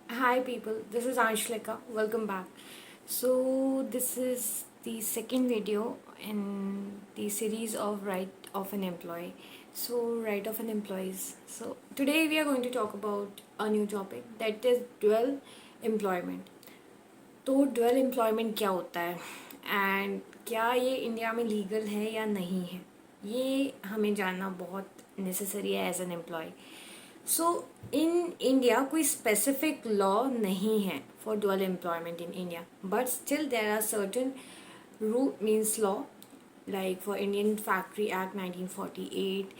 Hi people, this is Anshlika. Welcome back. So this is the second video in the series of Right of an Employee. So Right of an Employees. So today we are going to talk about a new topic that is dual employment. तो dual employment क्या होता है and क्या ये India में legal है या नहीं है, ये हमें जानना बहुत नेसेसरी है as an employ. So in India कोई स्पेसिफिक लॉ नहीं है for dual employment in India, but still there are certain route means law like for Indian Factory Act 1948,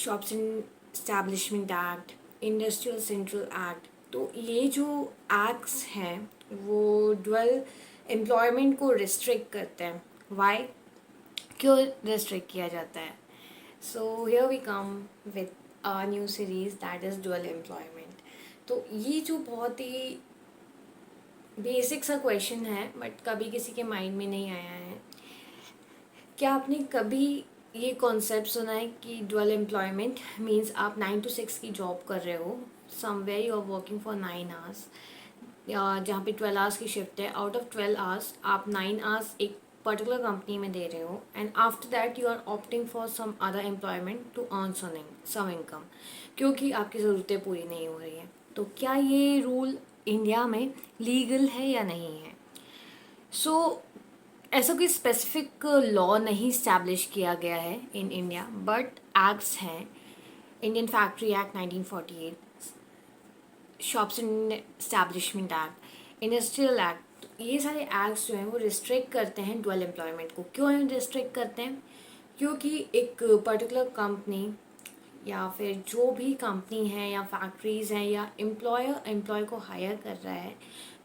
Shops and Establishment Act, Industrial Central Act. तो ये जो acts हैं वो dual employment को restrict करते हैं. वाई, क्यों रिस्ट्रिक्ट किया जाता है? So here we come with a new series that is dual employment. तो ये जो बहुत ही बेसिक सा क्वेश्चन है बट कभी किसी के माइंड में नहीं आया है. क्या आपने कभी ये कॉन्सेप्ट सुना है कि डुअल एम्प्लॉयमेंट मीन्स आप 9 to 6 की जॉब कर रहे हो, somewhere you are working for 9 hours, या जहाँ पे 12 hours की शिफ्ट है, आउट ऑफ 12 hours आप 9 hours एक पर्टिकुलर कंपनी में दे रहे हो and after that you are opting for some other employment to earn some income, क्योंकि आपकी ज़रूरतें पूरी नहीं हो रही हैं. तो क्या ये रूल इंडिया में लीगल है या नहीं है? सो ऐसा कोई स्पेसिफिक लॉ नहीं इस्टेब्लिश किया गया है इन इंडिया, बट एक्ट्स हैं. Indian factory act 1948, shops and establishment act, industrial act. ये सारे एक्ट्स जो हैं वो रिस्ट्रिक्ट करते हैं डुअल एम्प्लॉयमेंट को. क्यों रिस्ट्रिक्ट करते हैं? क्योंकि एक पर्टिकुलर कंपनी या फिर जो भी कंपनी है या फैक्ट्रीज़ हैं या एम्प्लॉयर एम्प्लॉय को हायर कर रहा है,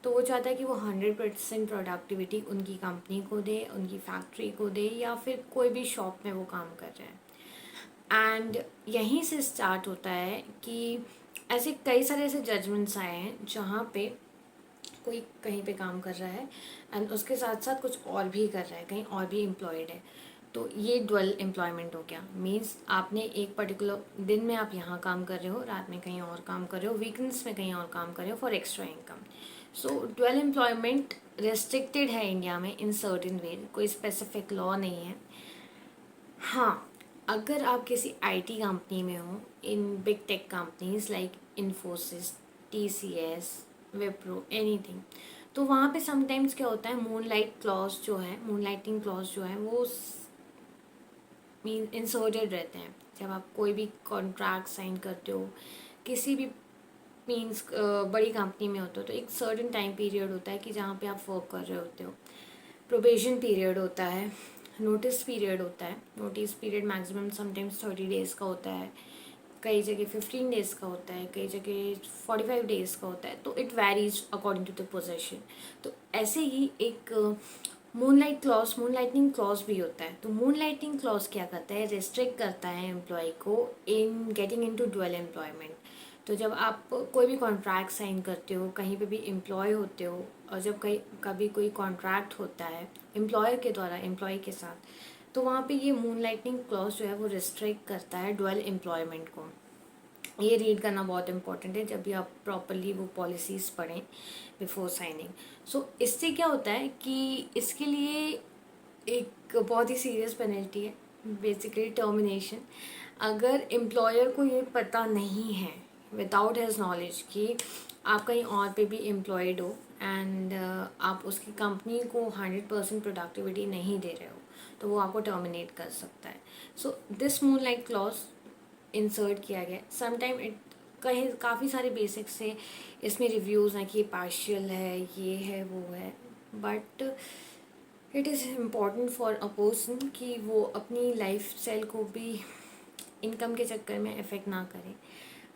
तो वो चाहता है कि वो 100% प्रोडक्टिविटी उनकी कंपनी को दे, उनकी फैक्ट्री को दे, या फिर कोई भी शॉप में वो काम कर रहे हैं. एंड यहीं से स्टार्ट होता है कि ऐसे कई सारे ऐसे जजमेंट्स आए हैं जहाँ पे कोई कहीं पे काम कर रहा है एंड उसके साथ साथ कुछ और भी कर रहा है, कहीं और भी एम्प्लॉयड है. तो ये डुअल एम्प्लॉयमेंट हो गया. मीन्स आपने एक पर्टिकुलर दिन में आप यहाँ काम कर रहे हो, रात में कहीं और काम कर रहे हो, वीकेंड्स में कहीं और काम कर रहे हो for extra income. So dual employment restricted है इंडिया में इन सर्टेन वे. कोई स्पेसिफिक लॉ नहीं है. हाँ, अगर आप किसी आईटी कंपनी में हो, in big tech companies like Infosys, TCS, Wipro, anything, तो वहाँ पे समटाइम्स क्या होता है, मूनलाइट क्लॉज जो है, मूनलाइटिंग क्लॉज जो है वो मीन इंसर्टेड रहते हैं. जब आप कोई भी कॉन्ट्रैक्ट साइन करते हो किसी भी मीन्स बड़ी कंपनी में होते हो, तो एक सर्टेन टाइम पीरियड होता है कि जहाँ पे आप वर्क कर रहे होते हो. प्रोबेशन पीरियड होता है, नोटिस पीरियड होता है. Notice period maximum sometimes 30 days का होता है, कई जगह 15 days का होता है, कई जगह 45 days का होता है. तो it varies according to the position. तो ऐसे ही एक मूनलाइट क्लॉज, मूनलाइटिंग क्लॉज भी होता है. तो मूनलाइटिंग क्लॉज क्या करता है, रिस्ट्रिक्ट करता है एम्प्लॉय को in getting into dual employment. तो जब आप कोई भी कॉन्ट्रैक्ट साइन करते हो, कहीं पे भी एम्प्लॉय होते हो, और जब कभी कोई कॉन्ट्रैक्ट होता है एम्प्लॉयर के द्वारा एम्प्लॉय के साथ, तो वहाँ पे ये मूनलाइटिंग क्लॉज जो है वो रिस्ट्रिक्ट करता है डुअल एम्प्लॉयमेंट को. ये रीड करना बहुत इंपॉर्टेंट है जब भी आप प्रॉपरली वो पॉलिसीज़ पढ़ें बिफोर साइनिंग. सो इससे क्या होता है कि इसके लिए एक बहुत ही सीरियस पेनल्टी है, बेसिकली टर्मिनेशन. अगर एम्प्लॉयर को ये पता नहीं है विदाउट हिज नॉलेज कि आप कहीं और पे भी एम्प्लॉयड हो एंड आप उसकी कंपनी को 100% प्रोडक्टिविटी नहीं दे रहे हो, तो वो आपको टर्मिनेट कर सकता है. So this moonlight clause insert किया गया. समटाइम इट कहीं काफ़ी सारे बेसिक से इसमें रिव्यूज़ हैं कि ये पार्शियल है, ये है, वो है, but it is important for a person कि वो अपनी लाइफ स्टाइल को भी इनकम के चक्कर में इफ़ेक्ट ना करे.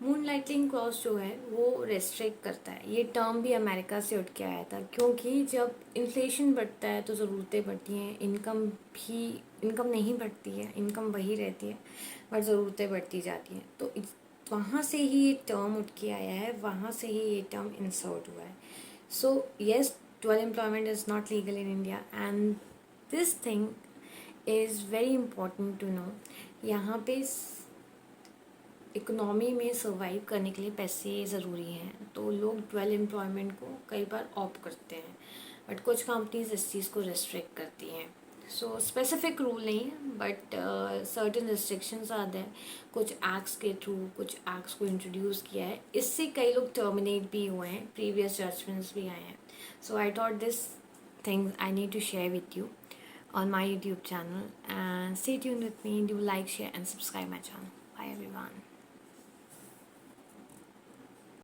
मूनलाइटिंग क्लॉज जो है वो रेस्ट्रिक्ट करता है. ये टर्म भी अमेरिका से उठ के आया था, क्योंकि जब इन्फ्लेशन बढ़ता है तो ज़रूरतें बढ़ती हैं, इनकम नहीं बढ़ती है, इनकम वही रहती है बट ज़रूरतें बढ़ती जाती हैं. तो वहाँ से ही ये टर्म उठ के आया है, वहाँ से ही ये टर्म इंसर्ट हुआ है. So yes, dual employment is not legal in India, and this thing is very important to know. यहाँ पे इकोनॉमी में सर्वाइव करने के लिए पैसे ज़रूरी हैं, तो लोग डुअल एम्प्लॉयमेंट को कई बार ऑप्ट करते हैं, बट कुछ कंपनीज इस चीज़ को रिस्ट्रिक्ट करती हैं। सो स्पेसिफिक रूल नहीं है, but certain restrictions are there. कुछ एक्ट्स के थ्रू कुछ एक्ट्स को इंट्रोड्यूस किया है, इससे कई लोग टर्मिनेट भी हुए हैं, प्रीवियस जजमेंट्स भी आए हैं। So I thought this things I need to share with you on my YouTube channel, and stay tuned with me. Do like, share and subscribe my channel. Bye everyone.